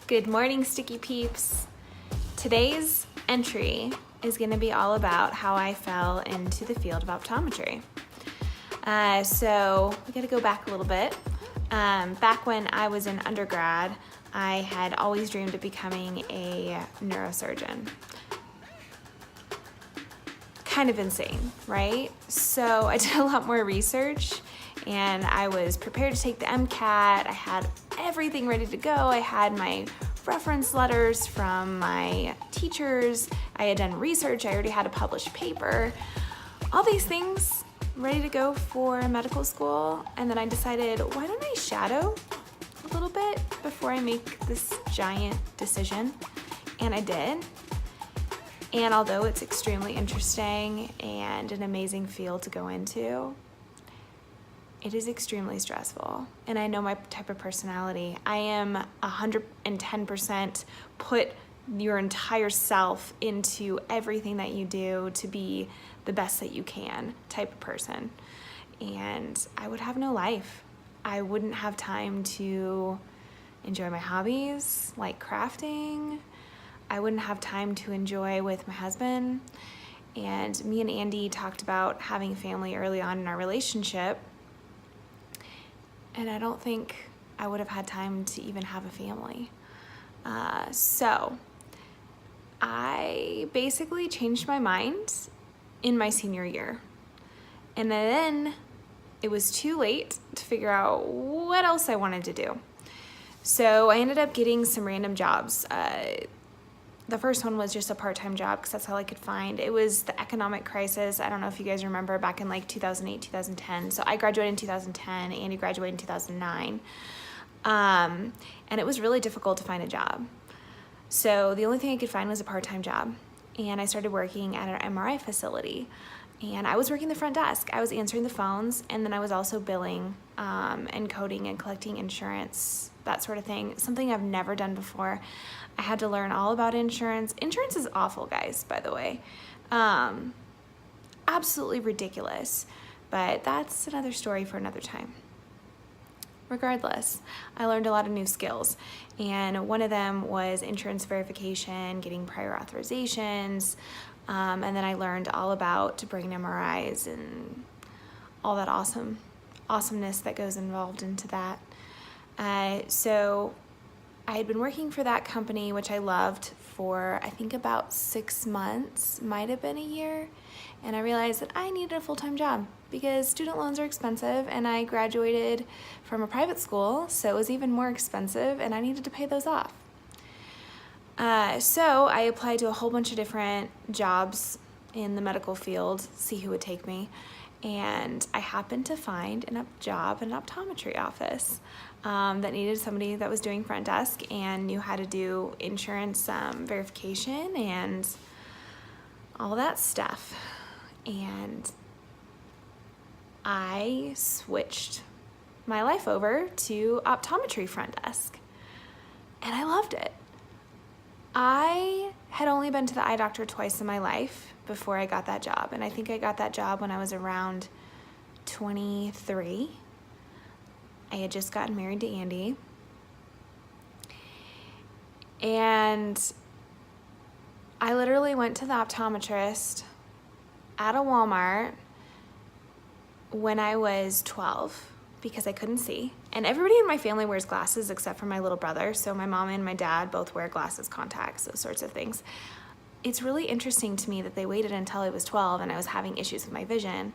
Good morning, Sticky Peeps. Today's entry is going to be all about how I fell into the field of optometry. So we got to go back a little bit. Back when I was in undergrad, I had always dreamed of becoming a neurosurgeon. Kind of insane, right? So I did a lot more research and I was prepared to take the MCAT. I had everything ready to go. I had my reference letters from my teachers. I had done research. I already had a published paper. All these things ready to go for medical school. And then I decided, why don't I shadow a little bit before I make this giant decision? And I did. And although it's extremely interesting and an amazing field to go into, it is extremely stressful. And I know my type of personality. I am 110% put your entire self into everything that you do to be the best that you can type of person. And I would have no life. I wouldn't have time to enjoy my hobbies, like crafting. I wouldn't have time to enjoy with my husband. And me and Andy talked about having a family early on in our relationship. And I don't think I would have had time to even have a family. So I basically changed my mind in my senior year. And then it was too late to figure out what else I wanted to do. So I ended up getting some random jobs. The first one was just a part-time job because that's all I could find. It was the economic crisis. I don't know if you guys remember back in like 2008, 2010. So I graduated in 2010, Andy graduated in 2009. And it was really difficult to find a job. So the only thing I could find was a part-time job. And I started working at an MRI facility. And I was working the front desk. I was answering the phones, and then I was also billing and coding and collecting insurance, that sort of thing. Something I've never done before. I had to learn all about insurance. Insurance is awful, guys, by the way. Absolutely ridiculous. But that's another story for another time. Regardless, I learned a lot of new skills. And one of them was insurance verification, getting prior authorizations. And then I learned all about brain MRIs and all that awesomeness that goes involved into that. So I had been working for that company, which I loved, for I think about 6 months, might have been a year. And I realized that I needed a full-time job because student loans are expensive, and I graduated from a private school, so it was even more expensive, and I needed to pay those off. So I applied to a whole bunch of different jobs in the medical field, see who would take me. And I happened to find a job in an optometry office that needed somebody that was doing front desk and knew how to do insurance verification and all that stuff. And I switched my life over to optometry front desk, and I loved it. I had only been to the eye doctor twice in my life before I got that job, and I think I got that job when I was around 23. I had just gotten married to Andy, and I literally went to the optometrist at a Walmart when I was 12 because I couldn't see. And everybody in my family wears glasses except for my little brother. So my mom and my dad both wear glasses, contacts, those sorts of things. It's really interesting to me that they waited until I was 12 and I was having issues with my vision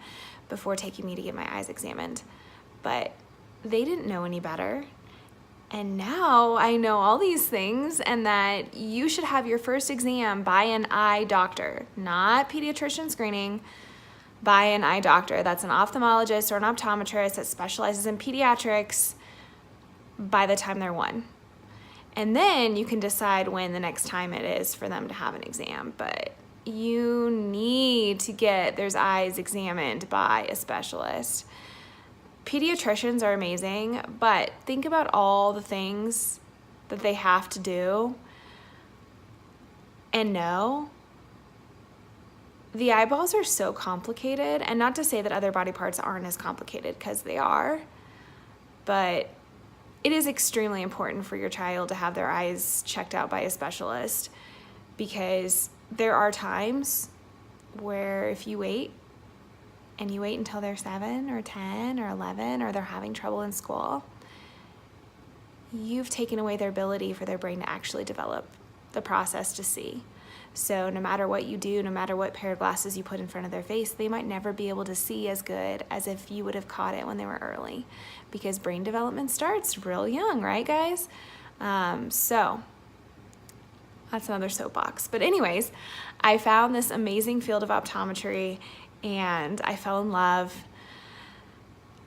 before taking me to get my eyes examined. But they didn't know any better. And now I know all these things, and that you should have your first exam by an eye doctor, not pediatrician screening, by an eye doctor. That's an ophthalmologist or an optometrist that specializes in pediatrics by the time they're 1. And then you can decide when the next time it is for them to have an exam. But you need to get their eyes examined by a specialist. Pediatricians are amazing, but think about all the things that they have to do and know. The eyeballs are so complicated, and not to say that other body parts aren't as complicated, because they are, but it is extremely important for your child to have their eyes checked out by a specialist, because there are times where if you wait and you wait until they're 7 or 10 or 11 or they're having trouble in school, you've taken away their ability for their brain to actually develop the process to see. So no matter what you do, no matter what pair of glasses you put in front of their face, they might never be able to see as good as if you would have caught it when they were early, because brain development starts real young, right, guys? So that's another soapbox. But anyways, I found this amazing field of optometry and I fell in love.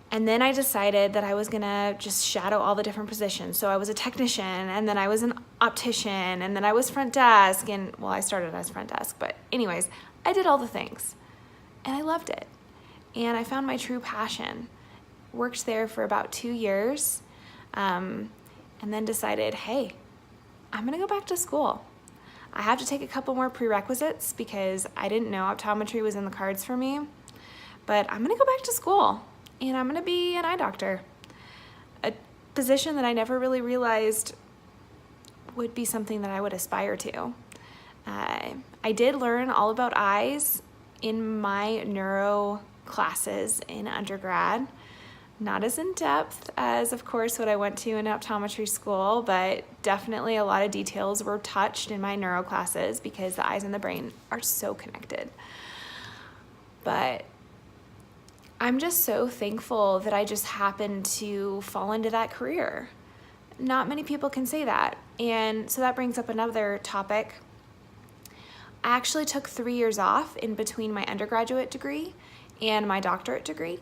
And then I decided that I was gonna just shadow all the different positions. So I was a technician, and then I was an optician, and then I was front desk, and well, I started as front desk, but anyways, I did all the things and I loved it. And I found my true passion. Worked there for about 2 years, and then decided, hey, I'm gonna go back to school. I have to take a couple more prerequisites because I didn't know optometry was in the cards for me, but I'm gonna go back to school. And I'm gonna be an eye doctor, a position that I never really realized would be something that I would aspire to. I did learn all about eyes in my neuro classes in undergrad, not as in depth as, of course, what I went to in optometry school, but definitely a lot of details were touched in my neuro classes because the eyes and the brain are so connected. But I'm just so thankful that I just happened to fall into that career. Not many people can say that. And so that brings up another topic. I actually took 3 years off in between my undergraduate degree and my doctorate degree.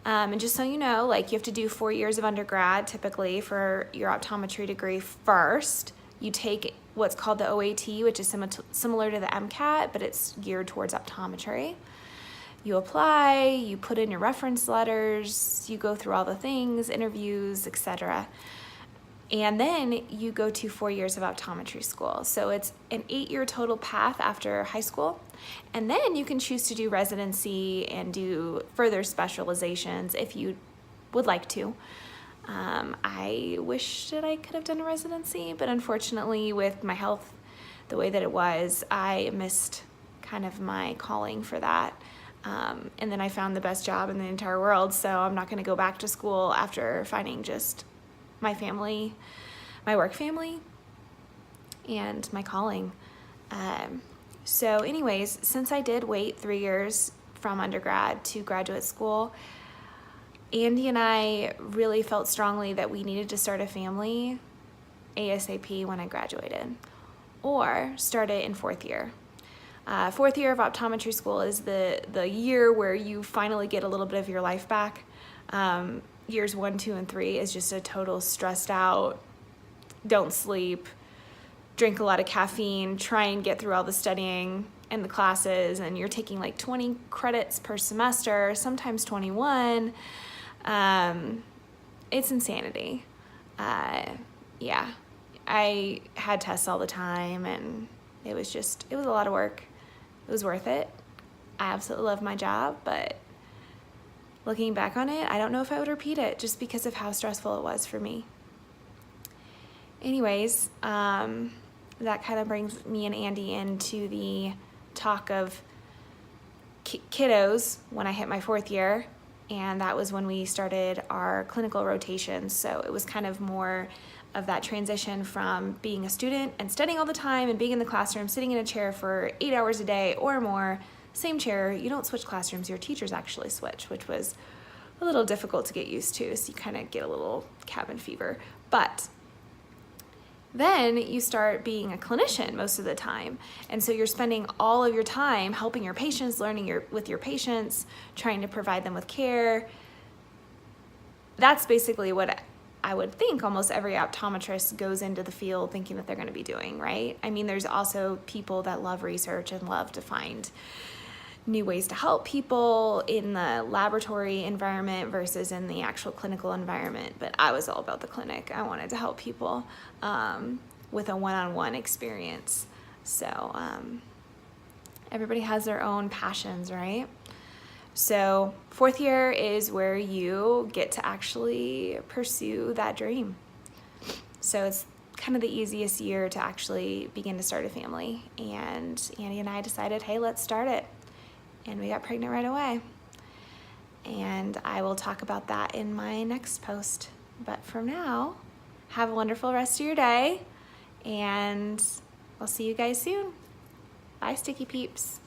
And just so you know, like, you have to do 4 years of undergrad typically for your optometry degree first. You take what's called the OAT, which is similar to the MCAT, but it's geared towards optometry. You apply, you put in your reference letters, you go through all the things, interviews, etc. And then you go to 4 years of optometry school. So it's an 8-year total path after high school. And then you can choose to do residency and do further specializations if you would like to. I wish that I could have done a residency, but unfortunately with my health the way that it was, I missed kind of my calling for that. And then I found the best job in the entire world, so I'm not going to go back to school after finding just my family, my work family, and my calling. So anyways, since I did wait 3 years from undergrad to graduate school, Andy and I really felt strongly that we needed to start a family ASAP when I graduated, or start it in 4th year. 4th year of optometry school is the year where you finally get a little bit of your life back. Years 1, 2, and 3 is just a total stressed out, don't sleep, drink a lot of caffeine, try and get through all the studying and the classes, and you're taking like 20 credits per semester, sometimes 21. It's insanity. Yeah, I had tests all the time, and it was a lot of work. It was worth it. I absolutely love my job, but looking back on it, I don't know if I would repeat it just because of how stressful it was for me. Anyways, that kind of brings me and Andy into the talk of kiddos when I hit my 4th year, and that was when we started our clinical rotations. So it was kind of more of that transition from being a student and studying all the time and being in the classroom, sitting in a chair for 8 hours a day or more, same chair. You don't switch classrooms, your teachers actually switch, which was a little difficult to get used to, so you kind of get a little cabin fever. But then you start being a clinician most of the time, and so you're spending all of your time helping your patients, learning with your patients, trying to provide them with care. That's basically what I would think almost every optometrist goes into the field thinking that they're going to be doing, right? I mean, there's also people that love research and love to find new ways to help people in the laboratory environment versus in the actual clinical environment. But I was all about the clinic. I wanted to help people with a one-on-one experience. So everybody has their own passions, right? So fourth year is where you get to actually pursue that dream. So it's kind of the easiest year to actually begin to start a family. And Andy and I decided, hey, let's start it. And we got pregnant right away. And I will talk about that in my next post. But for now, have a wonderful rest of your day, and I'll see you guys soon. Bye, Sticky Peeps.